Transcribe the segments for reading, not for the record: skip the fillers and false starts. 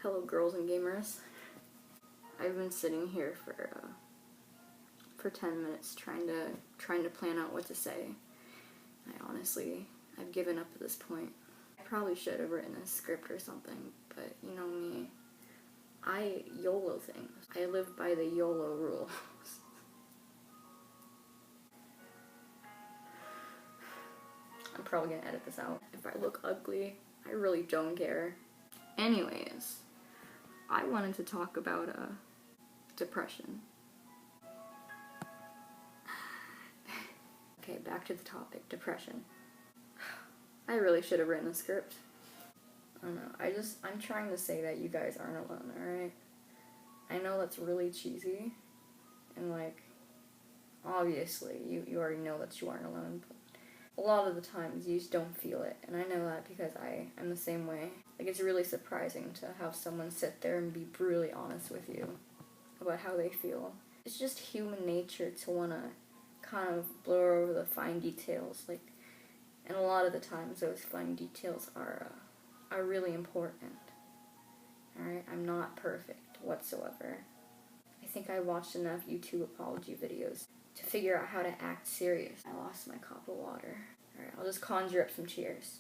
Hello girls and gamers. I've been sitting here for 10 minutes trying to plan out what to say. I've given up at this point. I probably should have written a script or something, but you know me. I YOLO things. I live by the YOLO rules. I'm probably gonna edit this out. If I look ugly, I really don't care. Anyways, I wanted to talk about depression. Okay, back to the topic, depression. I really should have written a script. I don't know, I'm trying to say that you guys aren't alone, alright? I know that's really cheesy, and like, obviously, you already know that you aren't alone, but a lot of the times you just don't feel it, and I know that because I'm the same way. Like, it's really surprising to have someone sit there and be brutally honest with you about how they feel. It's just human nature to want to kind of blur over the fine details, like, and a lot of the times those fine details are really important. Alright, I'm not perfect whatsoever. I think I watched enough YouTube apology videos to figure out how to act serious. I lost my cup of water. Alright, I'll just conjure up some cheers.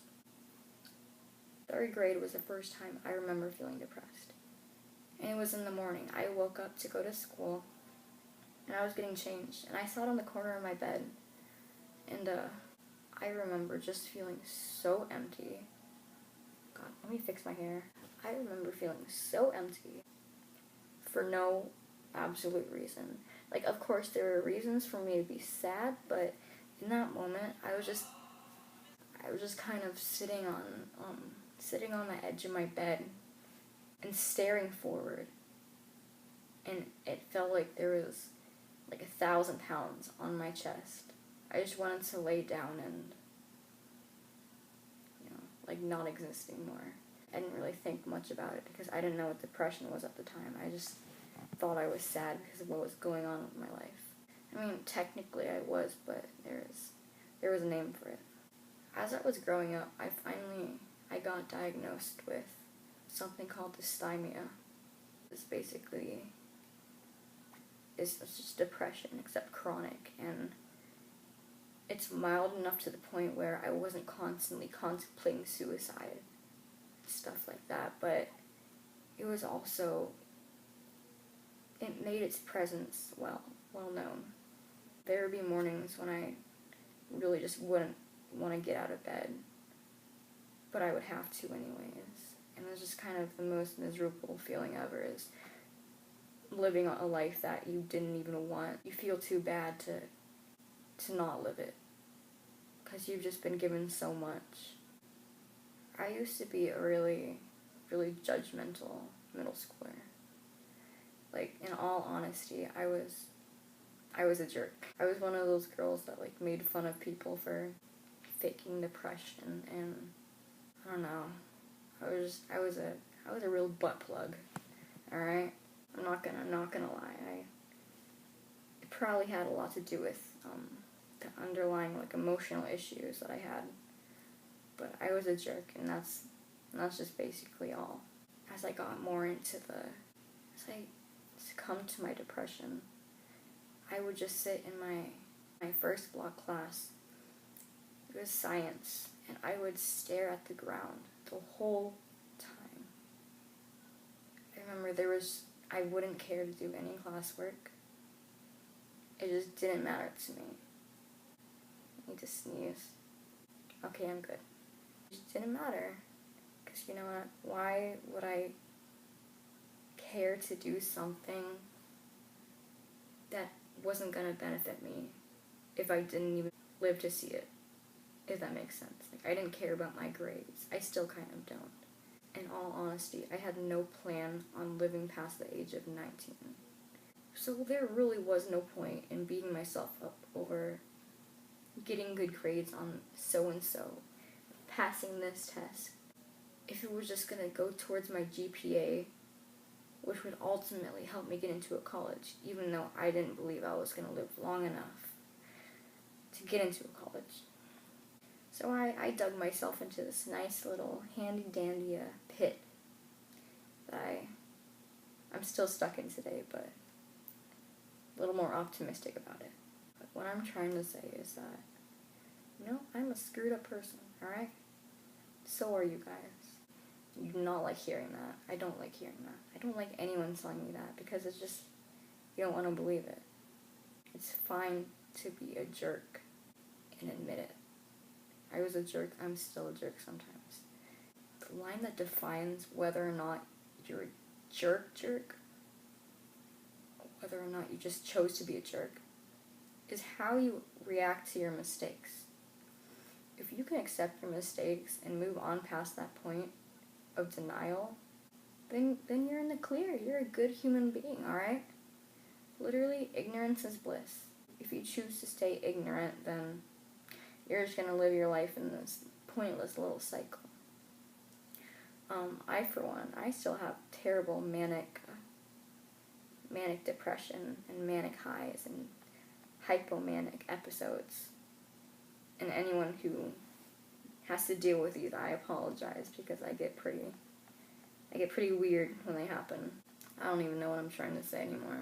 3rd grade was the first time I remember feeling depressed. And it was in the morning. I woke up to go to school, and I was getting changed, and I sat on the corner of my bed, and I remember just feeling so empty. God, let me fix my hair. I remember feeling so empty for no absolute reason. Like, of course, there were reasons for me to be sad, but in that moment, I was just kind of sitting on the edge of my bed and staring forward. And it felt like there was like 1,000 pounds on my chest. I just wanted to lay down and, like, not exist anymore. I didn't really think much about it because I didn't know what depression was at the time. I just thought I was sad because of what was going on with my life. I mean, technically I was, but there was a name for it. As I was growing up, I got diagnosed with something called dysthymia. It's just depression, except chronic, and it's mild enough to the point where I wasn't constantly contemplating suicide, stuff like that, but it was also, it made its presence well known. There would be mornings when I really just wouldn't want to get out of bed, but I would have to anyways, and it was just kind of the most miserable feeling ever, is living a life that you didn't even want. You feel too bad to not live it, because you've just been given so much. I used to be a really, really judgmental middle schooler. Like, in all honesty, I was a jerk. I was one of those girls that, like, made fun of people for faking depression, and I don't know. I was a real butt plug. Alright? I'm not gonna lie. It probably had a lot to do with the underlying, like, emotional issues that I had. But I was a jerk, and that's just basically all. As I got more as I succumbed to my depression, I would just sit in my first block class. It was science, and I would stare at the ground the whole time. I remember I wouldn't care to do any classwork. It just didn't matter to me. I need to sneeze. Okay, I'm good. It just didn't matter. Because you know what? Why would I care to do something that wasn't going to benefit me if I didn't even live to see it? If that makes sense. Like, I didn't care about my grades. I still kind of don't. In all honesty, I had no plan on living past the age of 19. So there really was no point in beating myself up over getting good grades on so-and-so, passing this test, if it was just going to go towards my GPA, which would ultimately help me get into a college, even though I didn't believe I was going to live long enough to get into a college. So I dug myself into this nice little handy-dandy pit that I'm still stuck in today, but a little more optimistic about it. But what I'm trying to say is that, I'm a screwed up person, alright? So are you guys. You do not like hearing that. I don't like hearing that. I don't like anyone telling me that, because it's just, you don't want to believe it. It's fine to be a jerk and admit it. I was a jerk, I'm still a jerk sometimes. The line that defines whether or not you're a jerk, whether or not you just chose to be a jerk, is how you react to your mistakes. If you can accept your mistakes and move on past that point of denial, then you're in the clear. You're a good human being, alright? Literally, ignorance is bliss. If you choose to stay ignorant, then you're just going to live your life in this pointless little cycle. I, for one, I still have terrible manic depression and manic highs and hypomanic episodes. And anyone who has to deal with these, I apologize, because I get pretty weird when they happen. I don't even know what I'm trying to say anymore.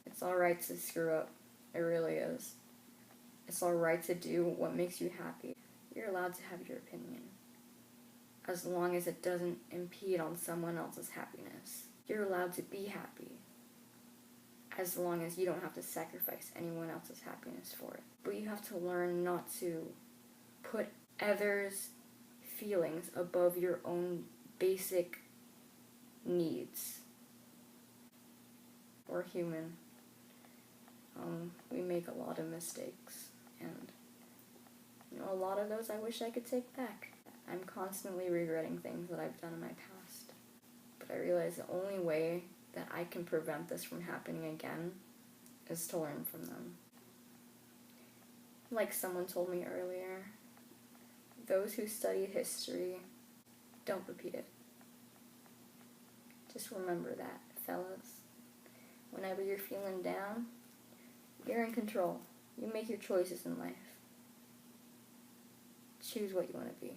It's alright to screw up. It really is. It's alright to do what makes you happy. You're allowed to have your opinion, as long as it doesn't impede on someone else's happiness. You're allowed to be happy, as long as you don't have to sacrifice anyone else's happiness for it. But you have to learn not to put others' feelings above your own basic needs. We're human. We make a lot of mistakes, and a lot of those I wish I could take back. I'm constantly regretting things that I've done in my past, but I realize the only way that I can prevent this from happening again is to learn from them. Like someone told me earlier, those who study history don't repeat it. Just remember that, fellas. Whenever you're feeling down, you're in control. You make your choices in life. Choose what you want to be.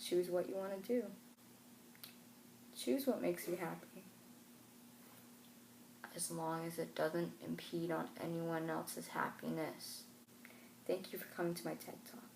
Choose what you want to do. Choose what makes you happy. As long as it doesn't impede on anyone else's happiness. Thank you for coming to my TED Talk.